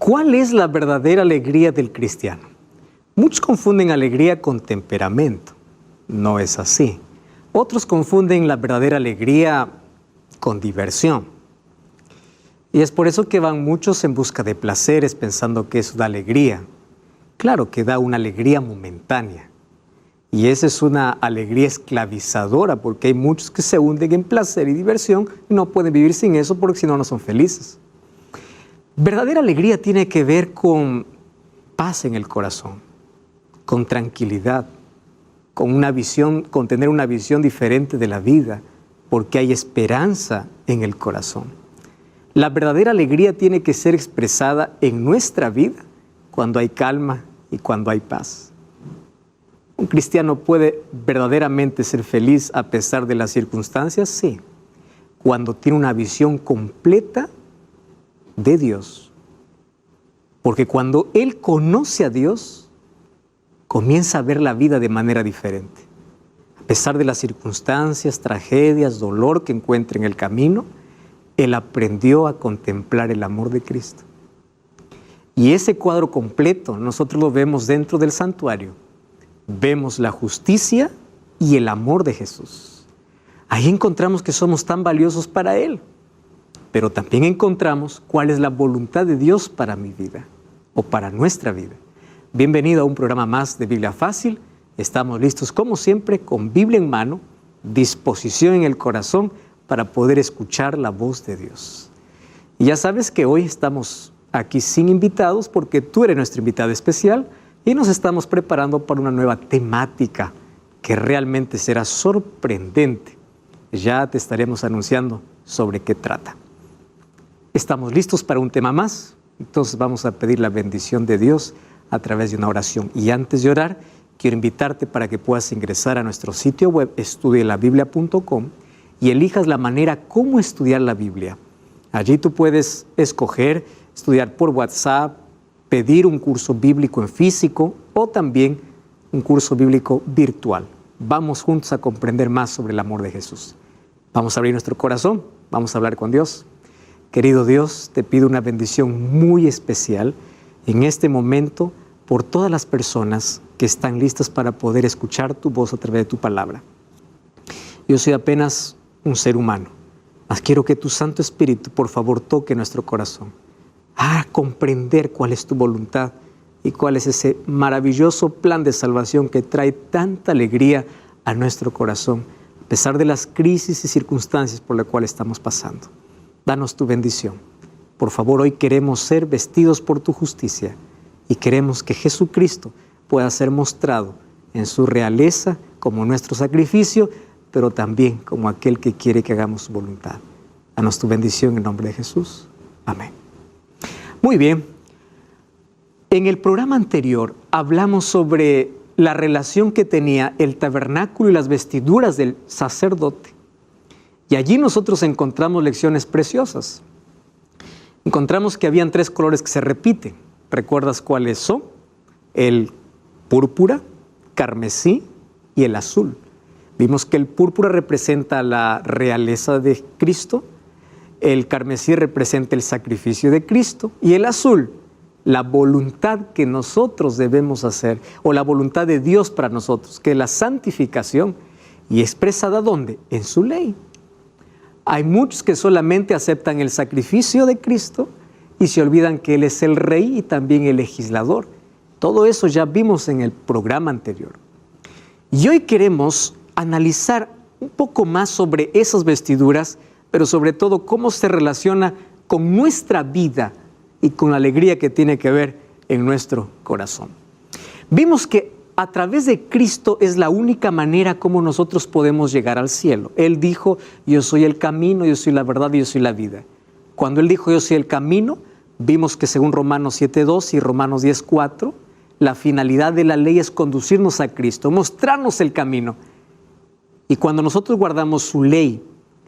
¿Cuál es la verdadera alegría del cristiano? Muchos confunden alegría con temperamento. No es así. Otros confunden la verdadera alegría con diversión. Y es por eso que van muchos en busca de placeres pensando que eso da alegría. Claro que da una alegría momentánea. Y esa es una alegría esclavizadora porque hay muchos que se hunden en placer y diversión y no pueden vivir sin eso porque si no, no son felices. Verdadera alegría tiene que ver con paz en el corazón, con tranquilidad, con una visión, con tener una visión diferente de la vida, porque hay esperanza en el corazón. La verdadera alegría tiene que ser expresada en nuestra vida cuando hay calma y cuando hay paz. ¿Un cristiano puede verdaderamente ser feliz a pesar de las circunstancias? Sí, cuando tiene una visión completa de Dios. Porque cuando él conoce a Dios, comienza a ver la vida de manera diferente. A pesar de las circunstancias, tragedias, dolor que encuentra en el camino, él aprendió a contemplar el amor de Cristo. Y ese cuadro completo nosotros lo vemos dentro del santuario. Vemos la justicia y el amor de Jesús. Ahí encontramos que somos tan valiosos para Él. Pero también encontramos cuál es la voluntad de Dios para mi vida o para nuestra vida. Bienvenido a un programa más de Biblia Fácil. Estamos listos como siempre con Biblia en mano, disposición en el corazón para poder escuchar la voz de Dios. Y ya sabes que hoy estamos aquí sin invitados porque tú eres nuestro invitado especial y nos estamos preparando para una nueva temática que realmente será sorprendente. Ya te estaremos anunciando sobre qué trata. Estamos listos para un tema más, entonces vamos a pedir la bendición de Dios a través de una oración. Y antes de orar, quiero invitarte para que puedas ingresar a nuestro sitio web estudielabiblia.com y elijas la manera cómo estudiar la Biblia. Allí tú puedes escoger estudiar por WhatsApp, pedir un curso bíblico en físico o también un curso bíblico virtual. Vamos juntos a comprender más sobre el amor de Jesús. Vamos a abrir nuestro corazón, vamos a hablar con Dios. Querido Dios, te pido una bendición muy especial en este momento por todas las personas que están listas para poder escuchar tu voz a través de tu palabra. Yo soy apenas un ser humano, mas quiero que tu Santo Espíritu, por favor, toque nuestro corazón. A comprender cuál es tu voluntad y cuál es ese maravilloso plan de salvación que trae tanta alegría a nuestro corazón, a pesar de las crisis y circunstancias por las cuales estamos pasando. Danos tu bendición. Por favor, hoy queremos ser vestidos por tu justicia y queremos que Jesucristo pueda ser mostrado en su realeza como nuestro sacrificio, pero también como aquel que quiere que hagamos su voluntad. Danos tu bendición en nombre de Jesús. Amén. Muy bien, en el programa anterior hablamos sobre la relación que tenía el tabernáculo y las vestiduras del sacerdote. Y allí nosotros encontramos lecciones preciosas. Encontramos que habían 3 colores que se repiten. ¿Recuerdas cuáles son? El púrpura, carmesí y el azul. Vimos que el púrpura representa la realeza de Cristo, el carmesí representa el sacrificio de Cristo y el azul, la voluntad que nosotros debemos hacer o la voluntad de Dios para nosotros, que es la santificación y expresada ¿dónde? En su ley. Hay muchos que solamente aceptan el sacrificio de Cristo y se olvidan que Él es el Rey y también el legislador. Todo eso ya vimos en el programa anterior. Y hoy queremos analizar un poco más sobre esas vestiduras, pero sobre todo cómo se relaciona con nuestra vida y con la alegría que tiene que ver en nuestro corazón. Vimos que a través de Cristo es la única manera como nosotros podemos llegar al cielo. Él dijo, yo soy el camino, yo soy la verdad y yo soy la vida. Cuando Él dijo, yo soy el camino, vimos que según Romanos 7:2 y Romanos 10:4, la finalidad de la ley es conducirnos a Cristo, mostrarnos el camino. Y cuando nosotros guardamos su ley,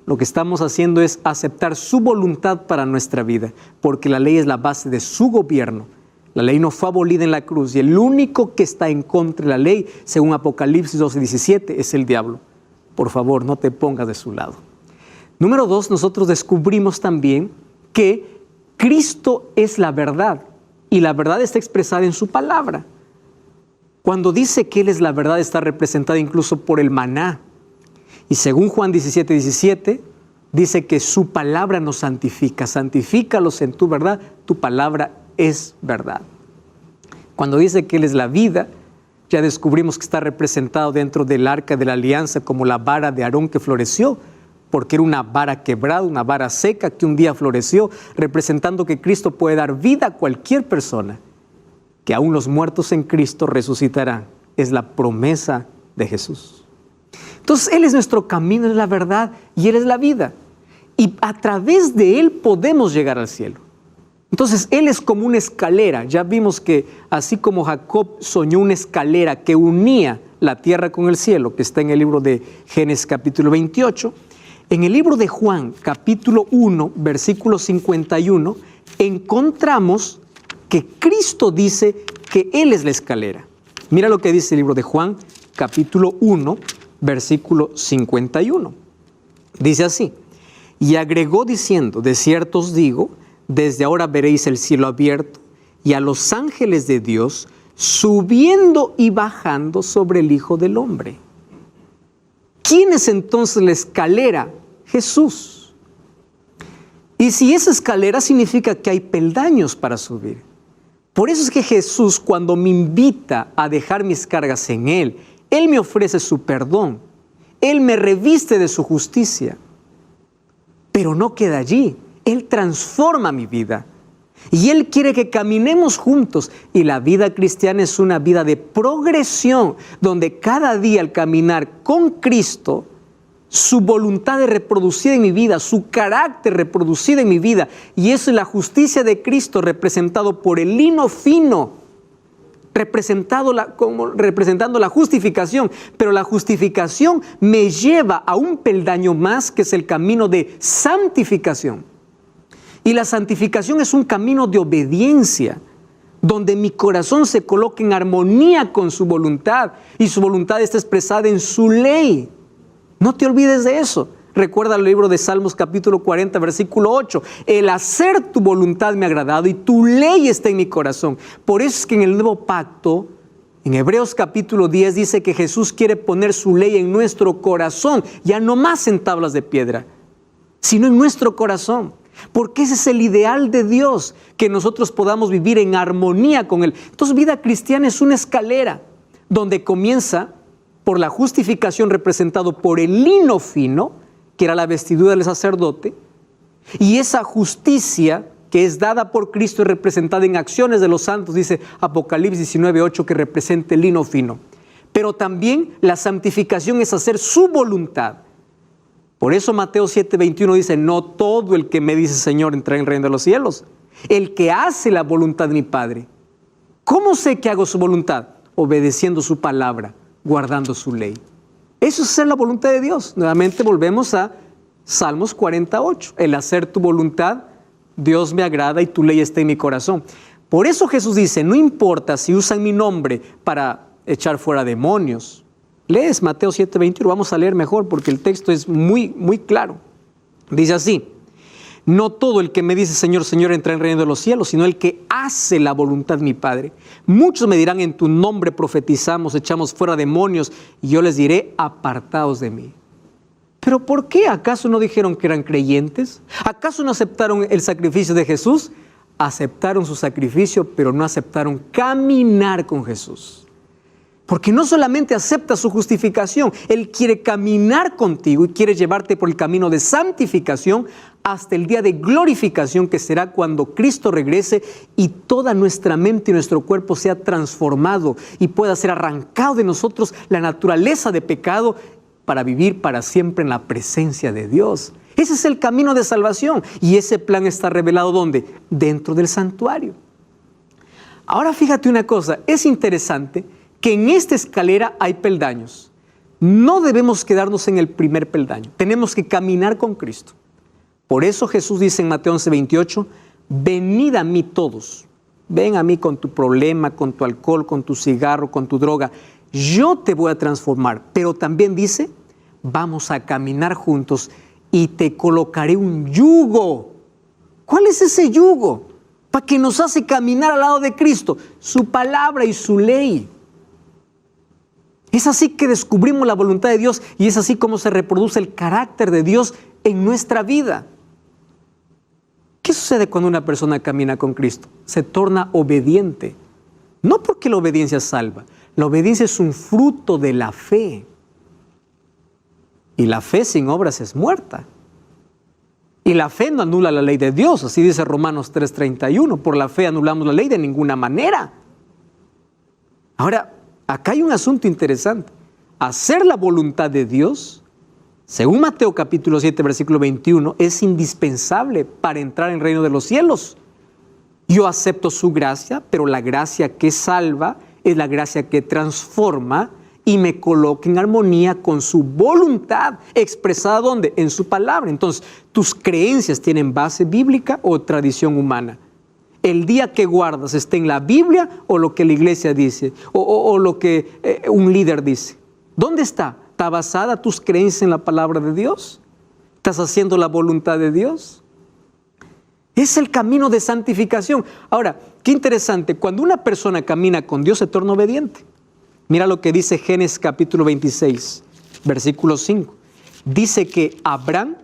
lo que estamos haciendo es aceptar su voluntad para nuestra vida, porque la ley es la base de su gobierno. La ley no fue abolida en la cruz y el único que está en contra de la ley, según Apocalipsis 12:17, es el diablo. Por favor, no te pongas de su lado. Número 2, nosotros descubrimos también que Cristo es la verdad y la verdad está expresada en su palabra. Cuando dice que Él es la verdad, está representada incluso por el maná. Y según Juan 17:17, dice que su palabra nos santifica. Santifícalos en tu verdad, tu palabra es verdad. Cuando dice que Él es la vida, ya descubrimos que está representado dentro del arca de la alianza como la vara de Aarón que floreció, porque era una vara quebrada, una vara seca que un día floreció, representando que Cristo puede dar vida a cualquier persona, que aún los muertos en Cristo resucitarán. Es la promesa de Jesús. Entonces, Él es nuestro camino, es la verdad y Él es la vida. Y a través de Él podemos llegar al cielo. Entonces, Él es como una escalera. Ya vimos que así como Jacob soñó una escalera que unía la tierra con el cielo, que está en el libro de Génesis capítulo 28, en el libro de Juan capítulo 1, versículo 51, encontramos que Cristo dice que Él es la escalera. Mira lo que dice el libro de Juan capítulo 1, versículo 51. Dice así: y agregó diciendo, de cierto os digo, desde ahora veréis el cielo abierto y a los ángeles de Dios subiendo y bajando sobre el Hijo del Hombre. ¿Quién es entonces la escalera? Jesús. Y si esa escalera significa que hay peldaños para subir. Por eso es que Jesús, cuando me invita a dejar mis cargas en Él, Él me ofrece su perdón. Él me reviste de su justicia. Pero no queda allí. Él transforma mi vida. Y Él quiere que caminemos juntos. Y la vida cristiana es una vida de progresión, donde cada día al caminar con Cristo, su voluntad es reproducida en mi vida, su carácter reproducido en mi vida. Y eso es la justicia de Cristo representado por el lino fino, representando la justificación. Pero la justificación me lleva a un peldaño más, que es el camino de santificación. Y la santificación es un camino de obediencia, donde mi corazón se coloca en armonía con su voluntad y su voluntad está expresada en su ley. No te olvides de eso. Recuerda el libro de Salmos capítulo 40, versículo 8. El hacer tu voluntad me ha agradado y tu ley está en mi corazón. Por eso es que en el nuevo pacto, en Hebreos capítulo 10, dice que Jesús quiere poner su ley en nuestro corazón, ya no más en tablas de piedra, sino en nuestro corazón. Porque ese es el ideal de Dios, que nosotros podamos vivir en armonía con Él. Entonces, vida cristiana es una escalera donde comienza por la justificación representado por el lino fino, que era la vestidura del sacerdote, y esa justicia que es dada por Cristo y representada en acciones de los santos, dice Apocalipsis 19:8, que representa el lino fino. Pero también la santificación es hacer su voluntad. Por eso Mateo 7:21 dice, no todo el que me dice Señor entrará en el reino de los cielos, el que hace la voluntad de mi Padre. ¿Cómo sé que hago su voluntad? Obedeciendo su palabra, guardando su ley. Eso es hacer la voluntad de Dios. Nuevamente volvemos a Salmos 48. El hacer tu voluntad, Dios me agrada y tu ley está en mi corazón. Por eso Jesús dice, no importa si usan mi nombre para echar fuera demonios. Lees Mateo 7:21, vamos a leer mejor porque el texto es muy claro. Dice así, no todo el que me dice Señor, Señor entra en el reino de los cielos, sino el que hace la voluntad de mi Padre. Muchos me dirán, en tu nombre profetizamos, echamos fuera demonios, y yo les diré, apartaos de mí. ¿Pero por qué? ¿Acaso no dijeron que eran creyentes? ¿Acaso no aceptaron el sacrificio de Jesús? Aceptaron su sacrificio, pero no aceptaron caminar con Jesús. Porque no solamente acepta su justificación, Él quiere caminar contigo y quiere llevarte por el camino de santificación hasta el día de glorificación, que será cuando Cristo regrese y toda nuestra mente y nuestro cuerpo sea transformado y pueda ser arrancado de nosotros la naturaleza de pecado para vivir para siempre en la presencia de Dios. Ese es el camino de salvación y ese plan está revelado ¿dónde? Dentro del santuario. Ahora fíjate una cosa, es interesante que en esta escalera hay peldaños. No debemos quedarnos en el primer peldaño, tenemos que caminar con Cristo. Por eso Jesús dice en Mateo 11:28, venid a mí todos, ven a mí con tu problema, con tu alcohol, con tu cigarro, con tu droga, yo te voy a transformar. Pero también dice, vamos a caminar juntos y te colocaré un yugo. ¿Cuál es ese yugo? para que nos hace caminar al lado de Cristo, su palabra y su ley. Es así que descubrimos la voluntad de Dios y es así como se reproduce el carácter de Dios en nuestra vida. ¿Qué sucede cuando una persona camina con Cristo? Se torna obediente. No porque la obediencia salva, la obediencia es un fruto de la fe. Y la fe sin obras es muerta. Y la fe no anula la ley de Dios, así dice Romanos 3:31. Por la fe anulamos la ley de ninguna manera. Ahora, acá hay un asunto interesante. Hacer la voluntad de Dios, según Mateo capítulo 7, versículo 21, es indispensable para entrar en el reino de los cielos. Yo acepto su gracia, pero la gracia que salva es la gracia que transforma y me coloca en armonía con su voluntad, expresada ¿dónde? En su palabra. Entonces, tus creencias tienen base bíblica o tradición humana. El día que guardas está en la Biblia o lo que la iglesia dice o lo que un líder dice. ¿Dónde está? ¿Está basada tus creencias en la palabra de Dios? ¿Estás haciendo la voluntad de Dios? Es el camino de santificación. Ahora, qué interesante, cuando una persona camina con Dios se torna obediente. Mira lo que dice Génesis capítulo 26, versículo 5. Dice que Abraham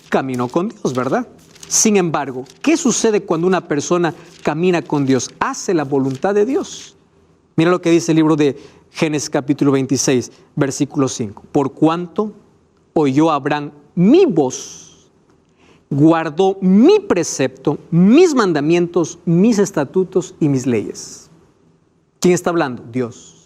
caminó con Dios, ¿verdad? Sin embargo, ¿qué sucede cuando una persona camina con Dios? Hace la voluntad de Dios. Mira lo que dice el libro de Génesis capítulo 26, versículo 5. Por cuanto oyó Abraham mi voz, guardó mi precepto, mis mandamientos, mis estatutos y mis leyes. ¿Quién está hablando? Dios.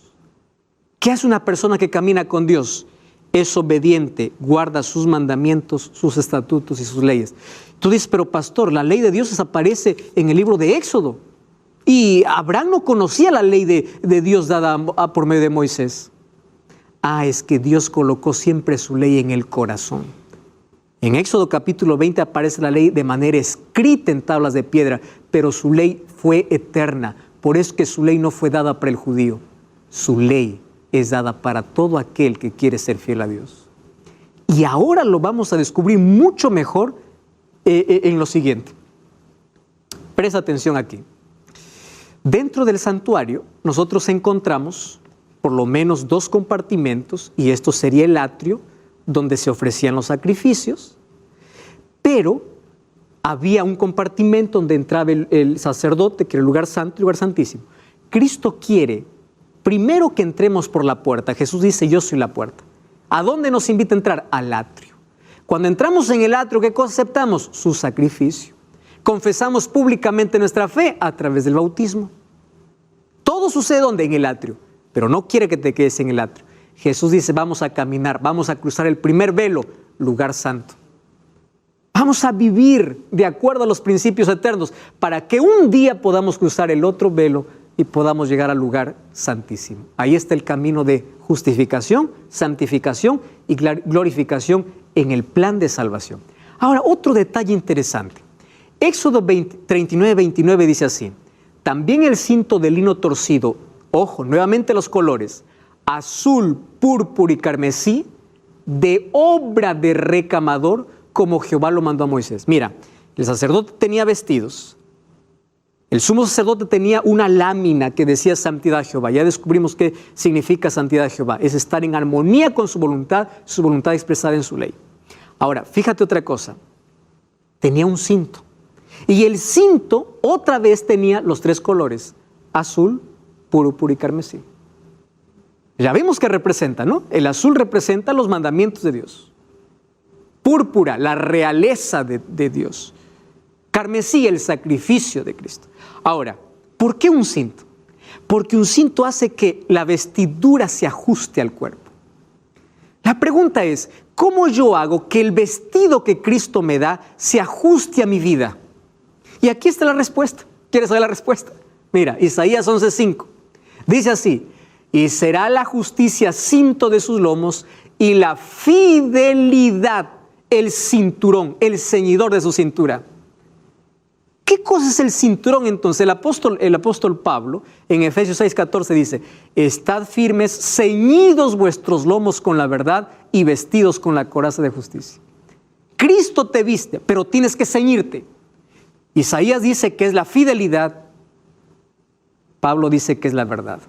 ¿Qué hace una persona que camina con Dios? Es obediente, guarda sus mandamientos, sus estatutos y sus leyes. Tú dices, pero pastor, la ley de Dios desaparece en el libro de Éxodo. Y Abraham no conocía la ley de Dios dada por medio de Moisés. Es que Dios colocó siempre su ley en el corazón. En Éxodo capítulo 20 aparece la ley de manera escrita en tablas de piedra, pero su ley fue eterna. Por eso que su ley no fue dada para el judío. Su ley es dada para todo aquel que quiere ser fiel a Dios. Y ahora lo vamos a descubrir mucho mejor en lo siguiente. Presta atención aquí. Dentro del santuario nosotros encontramos por lo menos 2 compartimentos, y esto sería el atrio donde se ofrecían los sacrificios, pero había un compartimento donde entraba el sacerdote, que era el lugar santo y el lugar santísimo. Cristo quiere primero que entremos por la puerta. Jesús dice, yo soy la puerta. ¿A dónde nos invita a entrar? Al atrio. Cuando entramos en el atrio, ¿qué cosa aceptamos? Su sacrificio. Confesamos públicamente nuestra fe a través del bautismo. Todo sucede ¿dónde? En el atrio. Pero no quiere que te quedes en el atrio. Jesús dice, vamos a caminar, vamos a cruzar el primer velo, lugar santo. Vamos a vivir de acuerdo a los principios eternos para que un día podamos cruzar el otro velo y podamos llegar al lugar santísimo. Ahí está el camino de justificación, santificación y glorificación en el plan de salvación. Ahora, otro detalle interesante. Éxodo 39:29 dice así: también el cinto de lino torcido, ojo, nuevamente los colores, azul, púrpura y carmesí, de obra de recamador, como Jehová lo mandó a Moisés. Mira, el sacerdote tenía vestidos. El sumo sacerdote tenía una lámina que decía santidad a Jehová. Ya descubrimos qué significa santidad a Jehová. Es estar en armonía con su voluntad expresada en su ley. Ahora, fíjate otra cosa. Tenía un cinto. Y el cinto otra vez tenía los 3 colores: azul, púrpura y carmesí. Ya vimos que representa, ¿no? El azul representa los mandamientos de Dios. Púrpura, la realeza de Dios. Carmesí, el sacrificio de Cristo. Ahora, ¿por qué un cinto? Porque un cinto hace que la vestidura se ajuste al cuerpo. La pregunta es, ¿cómo yo hago que el vestido que Cristo me da se ajuste a mi vida? Y aquí está la respuesta. ¿Quieres saber la respuesta? Mira, Isaías 11:5. Dice así: y será la justicia cinto de sus lomos y la fidelidad el cinturón, el ceñidor de su cintura. ¿Qué cosa es el cinturón entonces? El apóstol Pablo en Efesios 6:14 dice: estad firmes, ceñidos vuestros lomos con la verdad y vestidos con la coraza de justicia. Cristo te viste, pero tienes que ceñirte. Isaías dice que es la fidelidad, Pablo dice que es la verdad.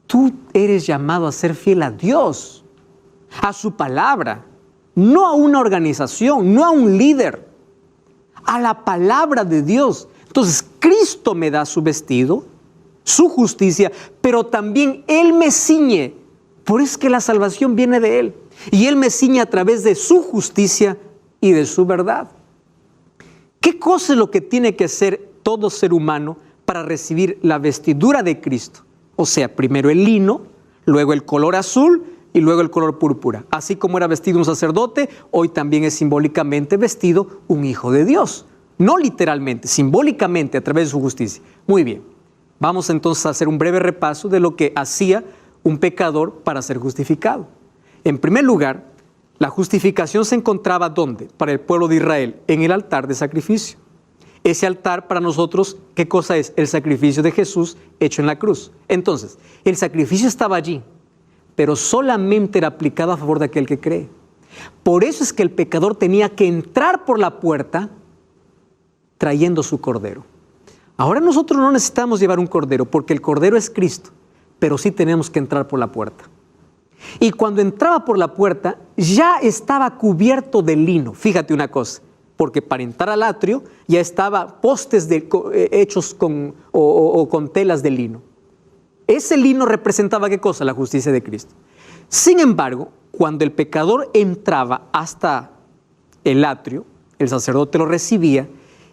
Tú eres llamado a ser fiel a Dios, a su palabra, no a una organización, no a un líder, a la palabra de Dios. Entonces, Cristo me da su vestido, su justicia, pero también Él me ciñe. Por eso es que la salvación viene de Él. Y Él me ciñe a través de su justicia y de su verdad. ¿Qué cosa es lo que tiene que hacer todo ser humano para recibir la vestidura de Cristo? O sea, primero el lino, luego el color azul y luego el color púrpura. Así como era vestido un sacerdote, hoy también es simbólicamente vestido un hijo de Dios. No literalmente, simbólicamente a través de su justicia. Muy bien, vamos entonces a hacer un breve repaso de lo que hacía un pecador para ser justificado. En primer lugar, la justificación se encontraba ¿dónde? Para el pueblo de Israel, en el altar de sacrificio. Ese altar para nosotros, ¿qué cosa es? El sacrificio de Jesús hecho en la cruz. Entonces, el sacrificio estaba allí, pero solamente era aplicado a favor de aquel que cree. Por eso es que el pecador tenía que entrar por la puerta trayendo su cordero. Ahora nosotros no necesitamos llevar un cordero porque el cordero es Cristo, pero sí tenemos que entrar por la puerta. Y cuando entraba por la puerta ya estaba cubierto de lino. Fíjate una cosa, porque para entrar al atrio ya estaba postes hechos con telas de lino. Ese lino representaba ¿qué cosa? La justicia de Cristo. Sin embargo, cuando el pecador entraba hasta el atrio, el sacerdote lo recibía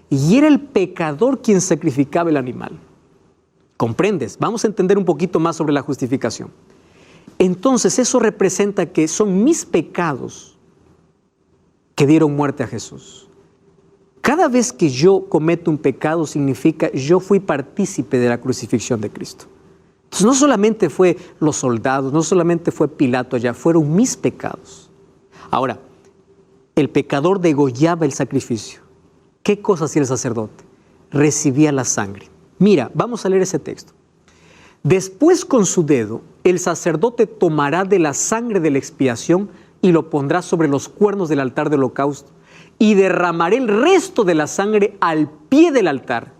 y era el pecador quien sacrificaba el animal. ¿Comprendes? Vamos a entender un poquito más sobre la justificación. Entonces eso representa que son mis pecados que dieron muerte a Jesús. Cada vez que yo cometo un pecado significa yo fui partícipe de la crucifixión de Cristo. Entonces no solamente fue los soldados, no solamente fue Pilato allá, fueron mis pecados. Ahora, el pecador degollaba el sacrificio. ¿Qué cosa hacía el sacerdote? Recibía la sangre. Mira, vamos a leer ese texto. Después con su dedo, el sacerdote tomará de la sangre de la expiación y lo pondrá sobre los cuernos del altar de holocausto y derramará el resto de la sangre al pie del altar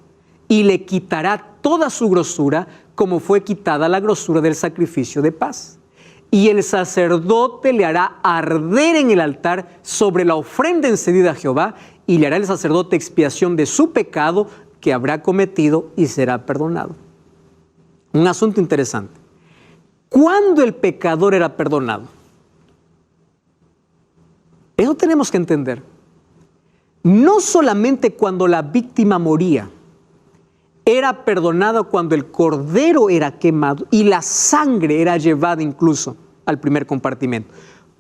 y le quitará toda su grosura como fue quitada la grosura del sacrificio de paz. Y el sacerdote le hará arder en el altar sobre la ofrenda encendida a Jehová y le hará el sacerdote expiación de su pecado que habrá cometido y será perdonado. Un asunto interesante. ¿Cuándo el pecador era perdonado? Eso tenemos que entender. No solamente cuando la víctima moría, era perdonado cuando el cordero era quemado y la sangre era llevada incluso al primer compartimento.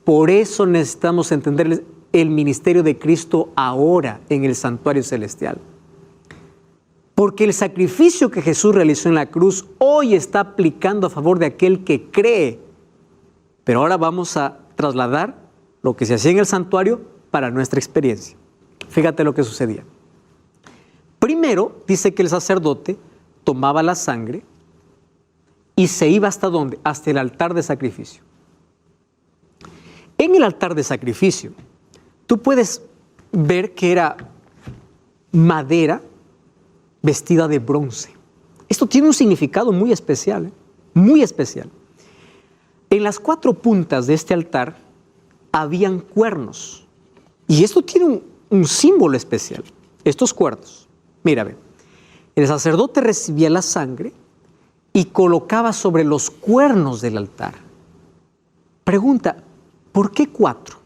Por eso necesitamos entender el ministerio de Cristo ahora en el santuario celestial. Porque el sacrificio que Jesús realizó en la cruz hoy está aplicando a favor de aquel que cree. Pero ahora vamos a trasladar lo que se hacía en el santuario para nuestra experiencia. Fíjate lo que sucedía. Primero dice que el sacerdote tomaba la sangre y se iba ¿hasta dónde? Hasta el altar de sacrificio. En el altar de sacrificio, tú puedes ver que era madera vestida de bronce. Esto tiene un significado muy especial, muy especial. En las 4 puntas de este altar habían cuernos. Y esto tiene un símbolo especial. Estos cuernos. Mira, ve. El sacerdote recibía la sangre y colocaba sobre los cuernos del altar. Pregunta, ¿por qué 4?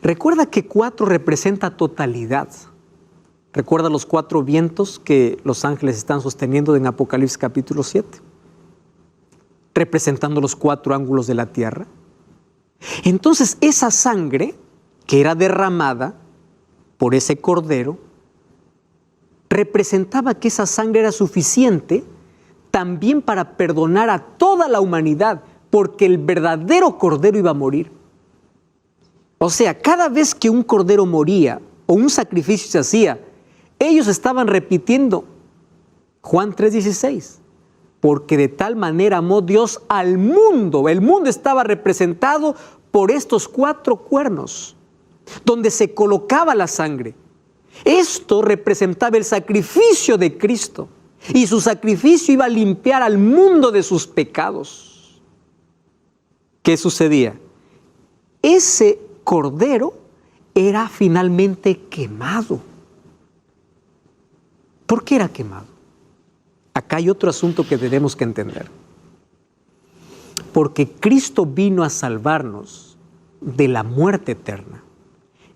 Recuerda que 4 representa totalidad. Recuerda los 4 vientos que los ángeles están sosteniendo en Apocalipsis capítulo 7, representando los 4 ángulos de la tierra. Entonces esa sangre que era derramada por ese cordero, representaba que esa sangre era suficiente también para perdonar a toda la humanidad, porque el verdadero cordero iba a morir. O sea, cada vez que un cordero moría o un sacrificio se hacía, ellos estaban repitiendo Juan 3:16, porque de tal manera amó Dios al mundo. El mundo estaba representado por estos 4 cuernos, donde se colocaba la sangre. Esto representaba el sacrificio de Cristo y su sacrificio iba a limpiar al mundo de sus pecados. ¿Qué sucedía? Ese cordero era finalmente quemado. ¿Por qué era quemado? Acá hay otro asunto que tenemos que entender. Porque Cristo vino a salvarnos de la muerte eterna.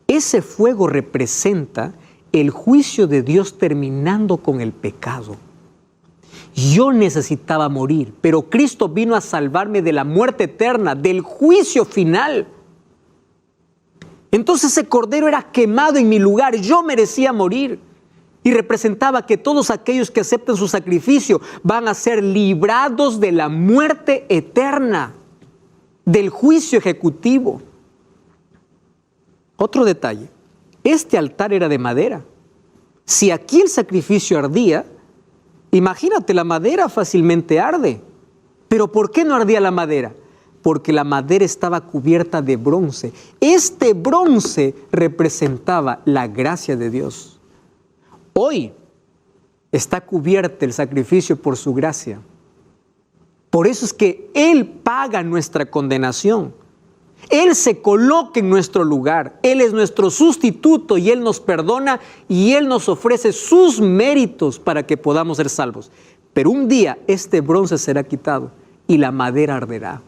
Ese fuego representa el juicio de Dios terminando con el pecado. Yo necesitaba morir, pero Cristo vino a salvarme de la muerte eterna, del juicio final. Entonces ese cordero era quemado en mi lugar, yo merecía morir. Y representaba que todos aquellos que acepten su sacrificio van a ser librados de la muerte eterna, del juicio ejecutivo. Otro detalle, este altar era de madera. Si aquí el sacrificio ardía, imagínate, la madera fácilmente arde. ¿Pero por qué no ardía la madera? Porque la madera estaba cubierta de bronce. Este bronce representaba la gracia de Dios. Hoy está cubierto el sacrificio por su gracia. Por eso es que Él paga nuestra condenación. Él se coloca en nuestro lugar. Él es nuestro sustituto y Él nos perdona y Él nos ofrece sus méritos para que podamos ser salvos. Pero un día este bronce será quitado y la madera arderá.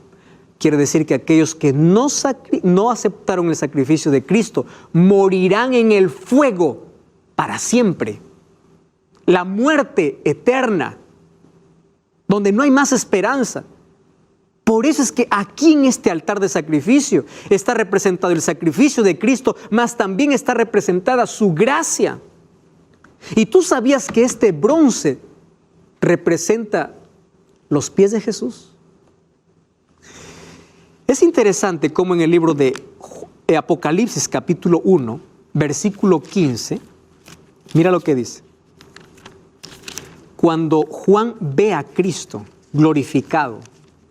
Quiere decir que aquellos que no aceptaron el sacrificio de Cristo morirán en el fuego para siempre. La muerte eterna, donde no hay más esperanza. Por eso es que aquí en este altar de sacrificio está representado el sacrificio de Cristo, mas también está representada su gracia. ¿Y tú sabías que este bronce representa los pies de Jesús? Es interesante cómo en el libro de Apocalipsis capítulo 1, versículo 15, mira lo que dice. Cuando Juan ve a Cristo glorificado,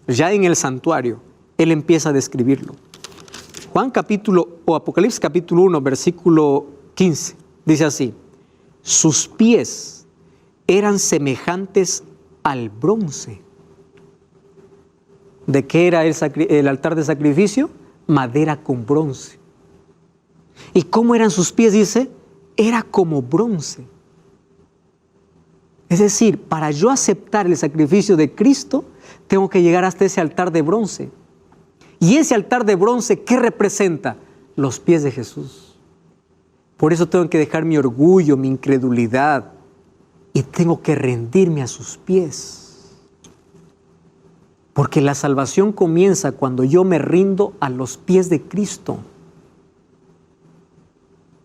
ya en el santuario, él empieza a describirlo. Apocalipsis capítulo 1, versículo 15, dice así: sus pies eran semejantes al bronce. ¿De qué era el altar de sacrificio? Madera con bronce. ¿Y cómo eran sus pies? Dice, era como bronce. Es decir, para yo aceptar el sacrificio de Cristo, tengo que llegar hasta ese altar de bronce. Y ese altar de bronce, ¿qué representa? Los pies de Jesús. Por eso tengo que dejar mi orgullo, mi incredulidad, y tengo que rendirme a sus pies. Porque la salvación comienza cuando yo me rindo a los pies de Cristo.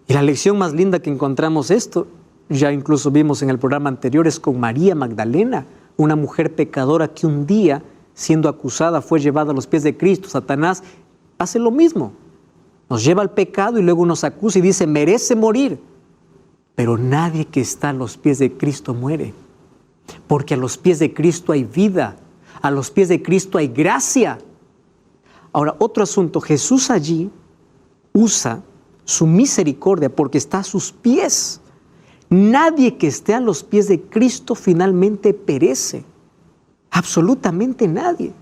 Y la lección más linda que encontramos esto, ya incluso vimos en el programa anterior, es con María Magdalena, una mujer pecadora que un día, siendo acusada, fue llevada a los pies de Cristo. Satanás hace lo mismo. Nos lleva al pecado y luego nos acusa y dice, merece morir. Pero nadie que está a los pies de Cristo muere. Porque a los pies de Cristo hay vida. A los pies de Cristo hay gracia. Ahora, otro asunto. Jesús allí usa su misericordia porque está a sus pies. Nadie que esté a los pies de Cristo finalmente perece. Absolutamente nadie.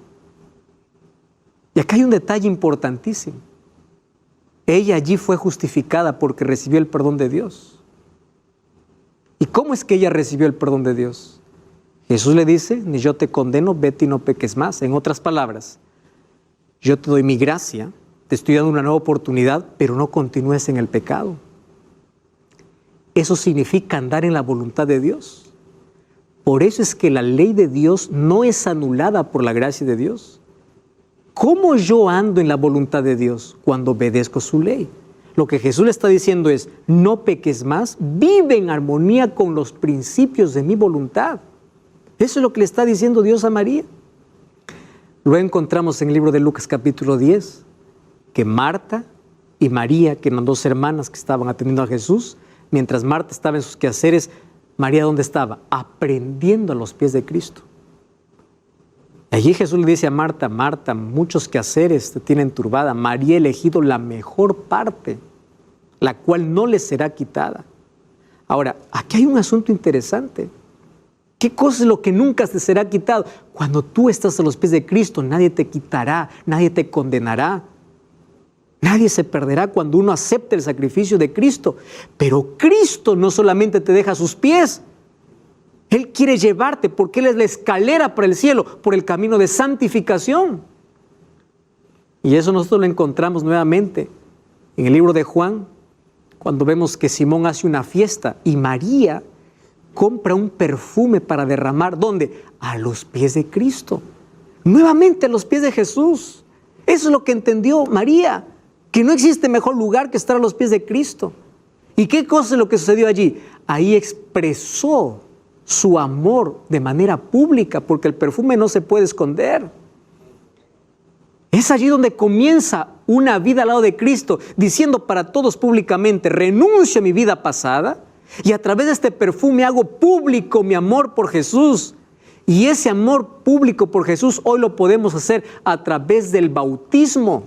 Y acá hay un detalle importantísimo. Ella allí fue justificada porque recibió el perdón de Dios. ¿Y cómo es que ella recibió el perdón de Dios? Jesús le dice, ni yo te condeno, vete y no peques más. En otras palabras, yo te doy mi gracia, te estoy dando una nueva oportunidad, pero no continúes en el pecado. Eso significa andar en la voluntad de Dios. Por eso es que la ley de Dios no es anulada por la gracia de Dios. ¿Cómo yo ando en la voluntad de Dios? Cuando obedezco su ley. Lo que Jesús le está diciendo es, no peques más, vive en armonía con los principios de mi voluntad. Eso es lo que le está diciendo Dios a María. Lo encontramos en el libro de Lucas capítulo 10, que Marta y María, que eran dos hermanas que estaban atendiendo a Jesús, mientras Marta estaba en sus quehaceres, María, ¿dónde estaba? Aprendiendo a los pies de Cristo. Allí Jesús le dice a Marta, Marta, muchos quehaceres te tienen turbada. María ha elegido la mejor parte, la cual no le será quitada. Ahora, aquí hay un asunto interesante. ¿Qué cosa es lo que nunca te será quitado? Cuando tú estás a los pies de Cristo, nadie te quitará, nadie te condenará. Nadie se perderá cuando uno acepte el sacrificio de Cristo. Pero Cristo no solamente te deja a sus pies. Él quiere llevarte porque Él es la escalera para el cielo, por el camino de santificación. Y eso nosotros lo encontramos nuevamente en el libro de Juan, cuando vemos que Simón hace una fiesta y María compra un perfume para derramar, ¿dónde? A los pies de Cristo. Nuevamente a los pies de Jesús. Eso es lo que entendió María, que no existe mejor lugar que estar a los pies de Cristo. ¿Y qué cosa es lo que sucedió allí? Ahí expresó su amor de manera pública, porque el perfume no se puede esconder. Es allí donde comienza una vida al lado de Cristo, diciendo para todos públicamente: renuncio a mi vida pasada y a través de este perfume hago público mi amor por Jesús. Y ese amor público por Jesús hoy lo podemos hacer a través del bautismo.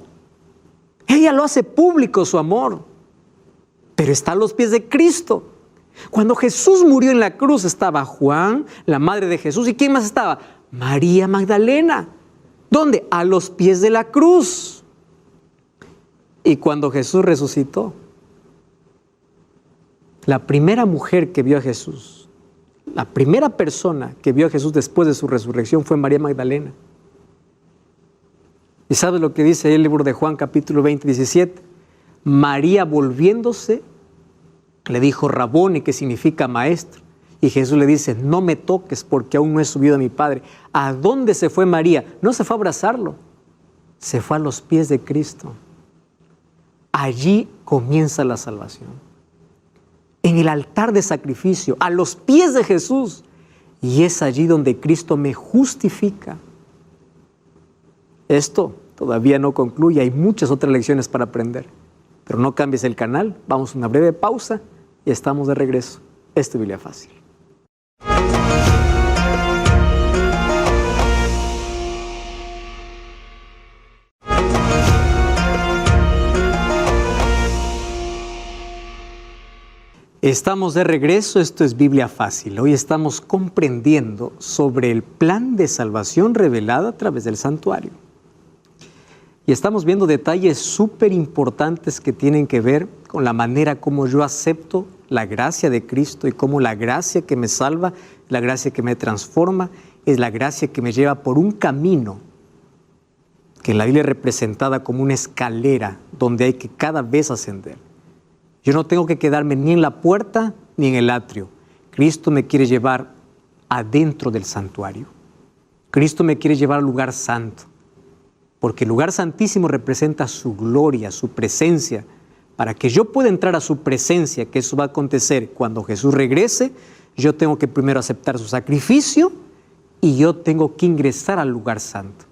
Ella lo hace público su amor, pero está a los pies de Cristo. Cuando Jesús murió en la cruz estaba Juan, la madre de Jesús, ¿y quién más estaba? María Magdalena. ¿Dónde? A los pies de la cruz. Y cuando Jesús resucitó, la primera mujer que vio a Jesús, la primera persona que vio a Jesús después de su resurrección fue María Magdalena. ¿Y sabes lo que dice ahí el libro de Juan, capítulo 20, 17? María, volviéndose, le dijo Raboni, que significa maestro. Y Jesús le dice: no me toques porque aún no he subido a mi Padre. ¿A dónde se fue María? No se fue a abrazarlo, se fue a los pies de Cristo. Allí comienza la salvación. En el altar de sacrificio, a los pies de Jesús. Y es allí donde Cristo me justifica. Esto todavía no concluye, hay muchas otras lecciones para aprender. Pero no cambies el canal, vamos a una breve pausa y estamos de regreso. Esto es Biblia Fácil. Estamos de regreso, esto es Biblia Fácil. Hoy estamos comprendiendo sobre el plan de salvación revelado a través del santuario. Y estamos viendo detalles súper importantes que tienen que ver con la manera como yo acepto la gracia de Cristo y cómo la gracia que me salva, la gracia que me transforma, es la gracia que me lleva por un camino que en la Biblia es representada como una escalera donde hay que cada vez ascender. Yo no tengo que quedarme ni en la puerta ni en el atrio. Cristo me quiere llevar adentro del santuario. Cristo me quiere llevar al lugar santo, porque el lugar santísimo representa su gloria, su presencia. Para que yo pueda entrar a su presencia, que eso va a acontecer cuando Jesús regrese, yo tengo que primero aceptar su sacrificio y yo tengo que ingresar al lugar santo.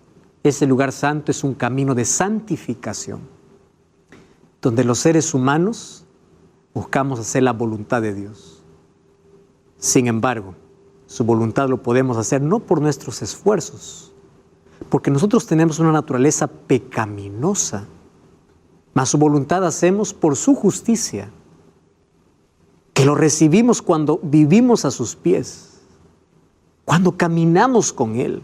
Ese lugar santo es un camino de santificación, donde los seres humanos buscamos hacer la voluntad de Dios. Sin embargo, su voluntad lo podemos hacer no por nuestros esfuerzos, porque nosotros tenemos una naturaleza pecaminosa, mas su voluntad hacemos por su justicia, que lo recibimos cuando vivimos a sus pies, cuando caminamos con Él.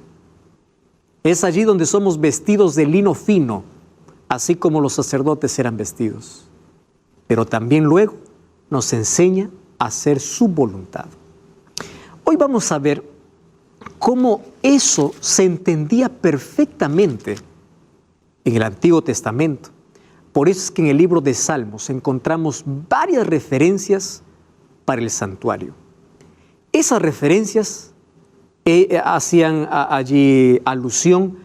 Es allí donde somos vestidos de lino fino, así como los sacerdotes eran vestidos. Pero también luego nos enseña a hacer su voluntad. Hoy vamos a ver cómo eso se entendía perfectamente en el Antiguo Testamento. Por eso es que en el libro de Salmos encontramos varias referencias para el santuario. Esas referencias hacían allí alusión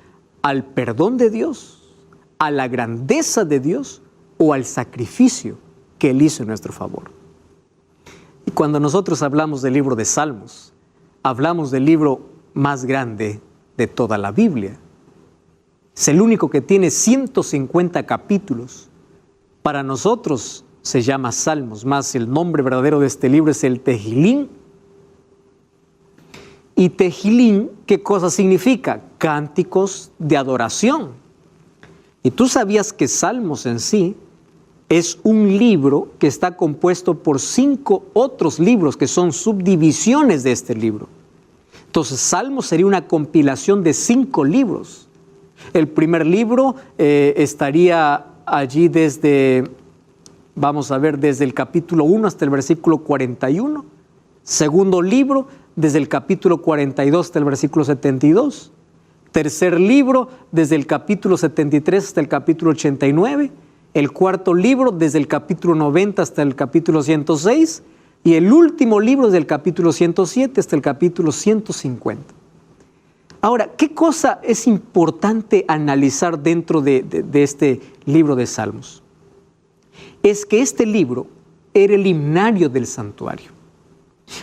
al perdón de Dios, a la grandeza de Dios o al sacrificio que Él hizo en nuestro favor. Y cuando nosotros hablamos del libro de Salmos, hablamos del libro más grande de toda la Biblia. Es el único que tiene 150 capítulos. Para nosotros se llama Salmos, más el nombre verdadero de este libro es el Tehilín. Y Tehilín, ¿qué cosa significa? Cánticos de adoración. Y tú sabías que Salmos en sí es un libro que está compuesto por 5 otros libros que son subdivisiones de este libro. Entonces, Salmos sería una compilación de 5 libros. El primer libro estaría allí desde, vamos a ver, desde el capítulo 1 hasta el versículo 41. Segundo libro, desde el capítulo 42 hasta el versículo 72. Tercer libro, desde el capítulo 73 hasta el capítulo 89. El cuarto libro, desde el capítulo 90 hasta el capítulo 106. Y el último libro, desde el capítulo 107 hasta el capítulo 150. Ahora, ¿qué cosa es importante analizar dentro de este libro de Salmos? Es que este libro era el himnario del santuario.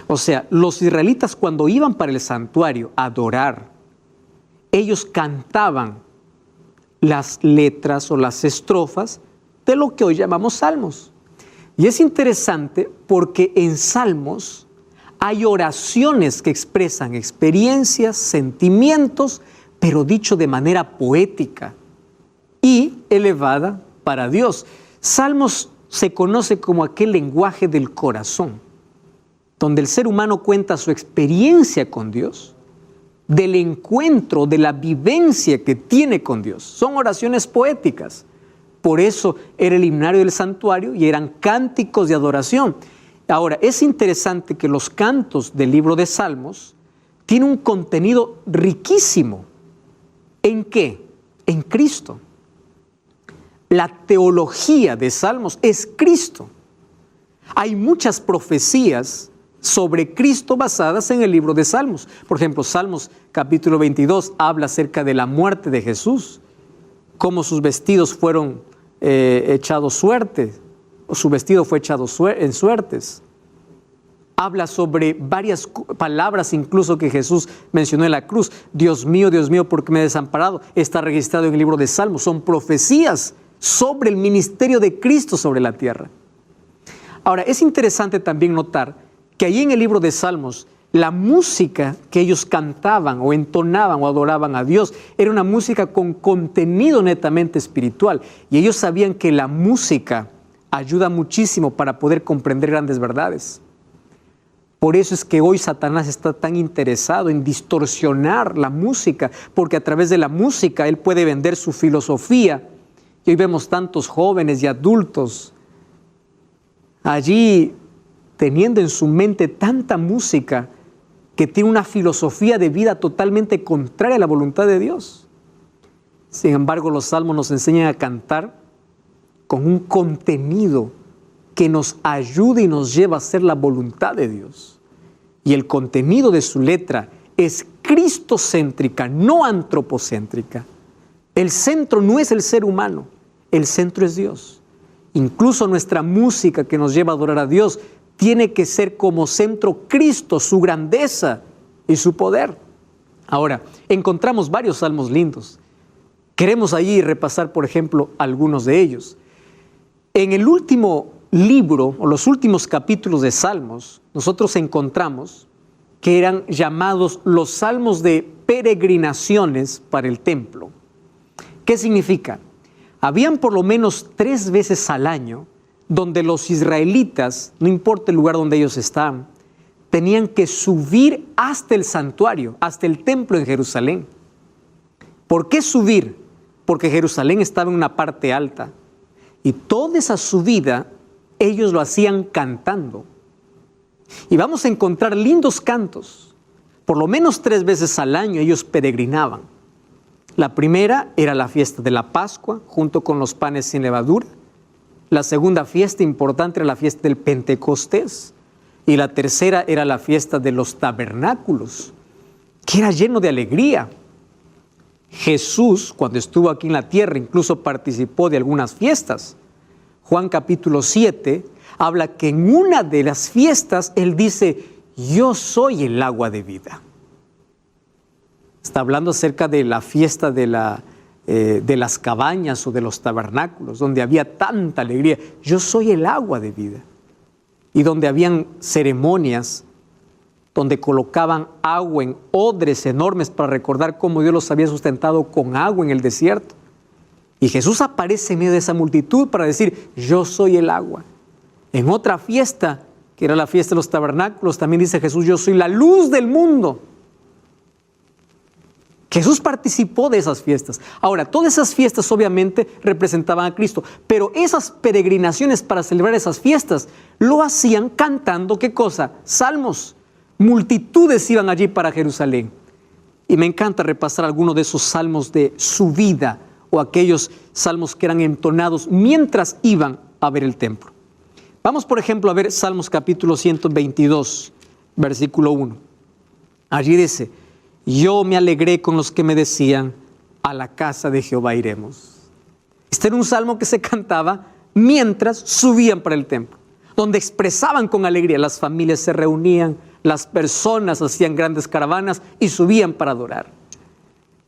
O sea, los israelitas cuando iban para el santuario a adorar, ellos cantaban las letras o las estrofas de lo que hoy llamamos salmos. Y es interesante porque en Salmos hay oraciones que expresan experiencias, sentimientos, pero dicho de manera poética y elevada para Dios. Salmos se conoce como aquel lenguaje del corazón, donde el ser humano cuenta su experiencia con Dios, del encuentro, de la vivencia que tiene con Dios. Son oraciones poéticas. Por eso era el himnario del santuario y eran cánticos de adoración. Ahora, es interesante que los cantos del libro de Salmos tienen un contenido riquísimo. ¿En qué? En Cristo. La teología de Salmos es Cristo. Hay muchas profecías sobre Cristo basadas en el libro de Salmos. Por ejemplo, Salmos capítulo 22 habla acerca de la muerte de Jesús, cómo sus vestidos fueron echados suerte, o su vestido fue echado en suertes. Habla sobre varias palabras incluso que Jesús mencionó en la cruz. Dios mío, ¿por qué me he desamparado? Está registrado en el libro de Salmos. Son profecías sobre el ministerio de Cristo sobre la tierra. Ahora, es interesante también notar que allí en el libro de Salmos, la música que ellos cantaban o entonaban o adoraban a Dios era una música con contenido netamente espiritual. Y ellos sabían que la música ayuda muchísimo para poder comprender grandes verdades. Por eso es que hoy Satanás está tan interesado en distorsionar la música, porque a través de la música él puede vender su filosofía. Y hoy vemos tantos jóvenes y adultos allí teniendo en su mente tanta música que tiene una filosofía de vida totalmente contraria a la voluntad de Dios. Sin embargo, los salmos nos enseñan a cantar con un contenido que nos ayude y nos lleva a hacer la voluntad de Dios. Y el contenido de su letra es cristocéntrica, no antropocéntrica. El centro no es el ser humano, el centro es Dios. Incluso nuestra música que nos lleva a adorar a Dios tiene que ser como centro Cristo, su grandeza y su poder. Ahora, encontramos varios salmos lindos. Queremos allí repasar, por ejemplo, algunos de ellos. En el último libro, o los últimos capítulos de Salmos, nosotros encontramos que eran llamados los salmos de peregrinaciones para el templo. ¿Qué significa? Habían por lo menos 3 veces al año donde los israelitas, no importa el lugar donde ellos estaban, tenían que subir hasta el santuario, hasta el templo en Jerusalén. ¿Por qué subir? Porque Jerusalén estaba en una parte alta y toda esa subida ellos lo hacían cantando. Y vamos a encontrar lindos cantos. Por lo menos 3 veces al año ellos peregrinaban. La primera era la fiesta de la Pascua, junto con los panes sin levadura. La segunda fiesta importante era la fiesta del Pentecostés. Y la tercera era la fiesta de los tabernáculos, que era lleno de alegría. Jesús, cuando estuvo aquí en la tierra, incluso participó de algunas fiestas. Juan capítulo 7 habla que en una de las fiestas Él dice, yo soy el agua de vida. Está hablando acerca de la fiesta de las cabañas o de los tabernáculos, donde había tanta alegría. Yo soy el agua de vida. Y donde habían ceremonias, donde colocaban agua en odres enormes para recordar cómo Dios los había sustentado con agua en el desierto. Y Jesús aparece en medio de esa multitud para decir, yo soy el agua. En otra fiesta, que era la fiesta de los tabernáculos, también dice Jesús, yo soy la luz del mundo. Jesús participó de esas fiestas. Ahora, todas esas fiestas obviamente representaban a Cristo, pero esas peregrinaciones para celebrar esas fiestas lo hacían cantando, ¿qué cosa? Salmos. Multitudes iban allí para Jerusalén. Y me encanta repasar algunos de esos salmos de su vida o aquellos salmos que eran entonados mientras iban a ver el templo. Vamos, por ejemplo, a ver Salmos capítulo 122, versículo 1. Allí dice, yo me alegré con los que me decían, a la casa de Jehová iremos. Este era un salmo que se cantaba mientras subían para el templo, donde expresaban con alegría, las familias se reunían, las personas hacían grandes caravanas y subían para adorar.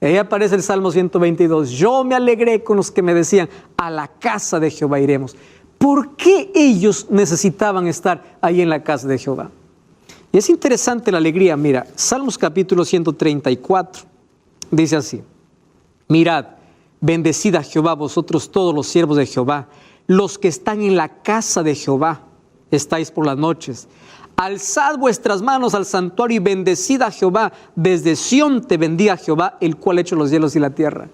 Ahí aparece el Salmo 122, yo me alegré con los que me decían, a la casa de Jehová iremos. ¿Por qué ellos necesitaban estar ahí en la casa de Jehová? Y es interesante la alegría. Mira, Salmos capítulo 134, dice así, mirad, bendecid a Jehová vosotros todos los siervos de Jehová, los que están en la casa de Jehová, estáis por las noches. Alzad vuestras manos al santuario y bendecid a Jehová, desde Sión te bendiga Jehová, el cual ha hecho los cielos y la tierra.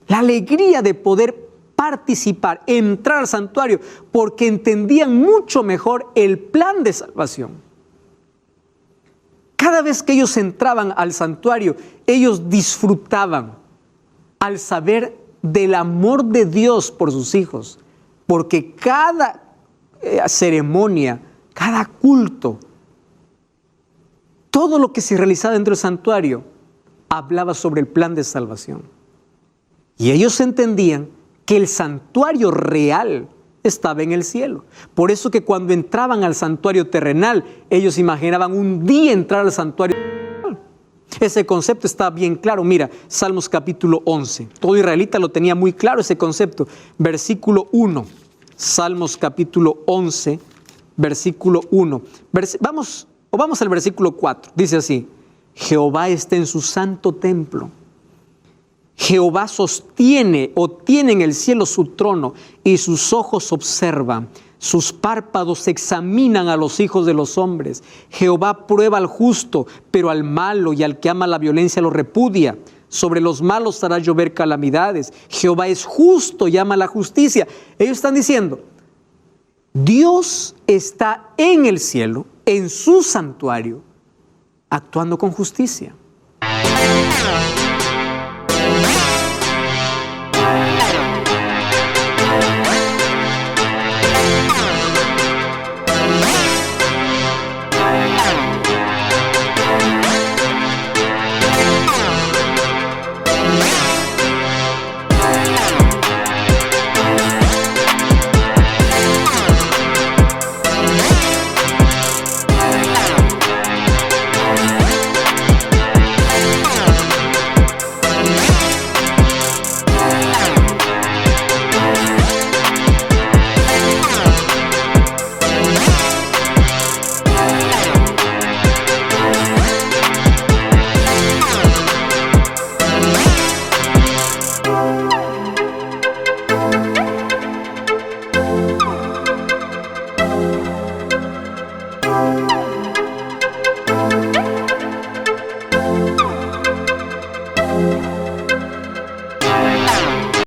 La alegría de poder participar, entrar al santuario, porque entendían mucho mejor el plan de salvación. Cada vez que ellos entraban al santuario, ellos disfrutaban al saber del amor de Dios por sus hijos, porque cada ceremonia, cada culto, todo lo que se realizaba dentro del santuario, hablaba sobre el plan de salvación. Y ellos entendían que el santuario real estaba en el cielo. Por eso que cuando entraban al santuario terrenal, ellos imaginaban un día entrar al santuario terrenal. Ese concepto está bien claro. Mira, Salmos capítulo 11. Todo israelita lo tenía muy claro ese concepto. Versículo 1. Salmos capítulo 11, versículo 1. Vamos al versículo 4. Dice así, Jehová está en su santo templo. Jehová sostiene o tiene en el cielo su trono y sus ojos observan, sus párpados examinan a los hijos de los hombres. Jehová prueba al justo, pero al malo y al que ama la violencia lo repudia. Sobre los malos hará llover calamidades. Jehová es justo y ama la justicia. Ellos están diciendo, Dios está en el cielo, en su santuario, actuando con justicia.